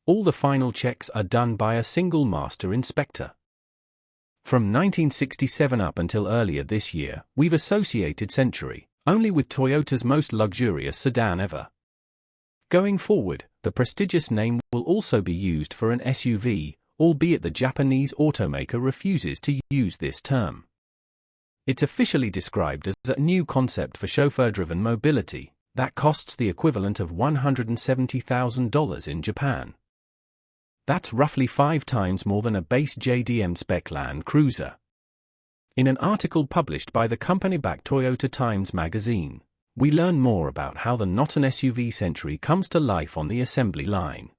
All the final checks are done by a single master inspector. From 1967 up until earlier this year, we've associated Century only with Toyota's most luxurious sedan ever. Going forward, the prestigious name will also be used for an SUV, albeit the Japanese automaker refuses to use this term. It's officially described as a new concept for chauffeur-driven mobility that costs the equivalent of $170,000 in Japan. That's roughly 5 times more than a base JDM-spec Land Cruiser. In an article published by the company-backed Toyota Times magazine, we learn more about how the not-an-SUV Century comes to life on the assembly line.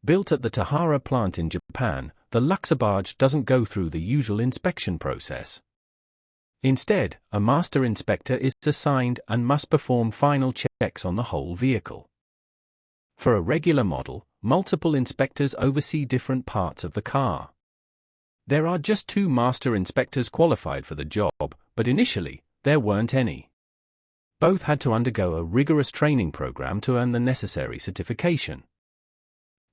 Built at the Tahara plant in Japan, the Luxabarge doesn't go through the usual inspection process. Instead, a master inspector is assigned and must perform final checks on the whole vehicle. For a regular model, multiple inspectors oversee different parts of the car. There are just 2 master inspectors qualified for the job, but initially, there weren't any. Both had to undergo a rigorous training program to earn the necessary certification.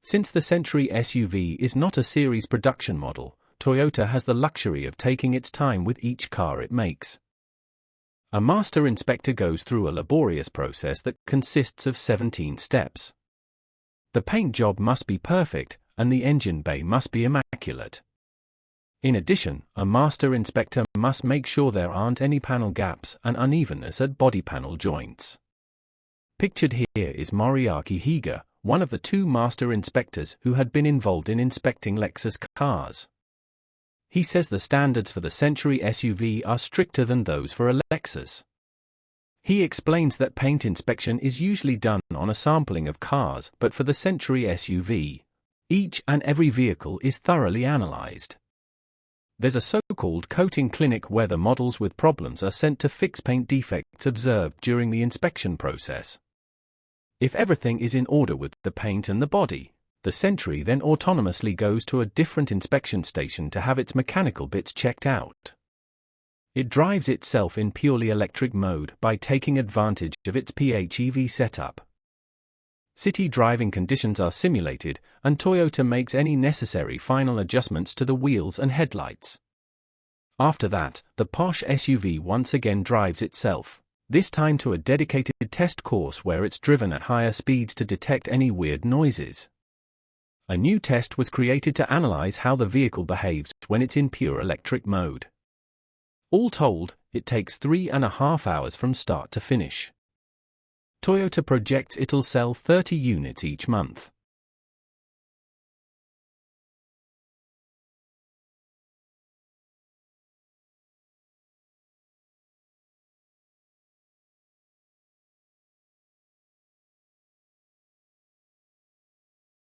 Since the Century SUV is not a series production model, Toyota has the luxury of taking its time with each car it makes. A master inspector goes through a laborious process that consists of 17 steps. The paint job must be perfect, and the engine bay must be immaculate. In addition, a master inspector must make sure there aren't any panel gaps and unevenness at body panel joints. Pictured here is Moriaki Higa, one of the 2 master inspectors who had been involved in inspecting Lexus cars. He says the standards for the Century SUV are stricter than those for a Lexus. He explains that paint inspection is usually done on a sampling of cars, but for the Century SUV, each and every vehicle is thoroughly analyzed. There's a so-called coating clinic where the models with problems are sent to fix paint defects observed during the inspection process. If everything is in order with the paint and the body, the Century then autonomously goes to a different inspection station to have its mechanical bits checked out. It drives itself in purely electric mode by taking advantage of its PHEV setup. City driving conditions are simulated, and Toyota makes any necessary final adjustments to the wheels and headlights. After that, the posh SUV once again drives itself, this time to a dedicated test course where it's driven at higher speeds to detect any weird noises. A new test was created to analyze how the vehicle behaves when it's in pure electric mode. All told, it takes 3.5 hours from start to finish. Toyota projects it'll sell 30 units each month.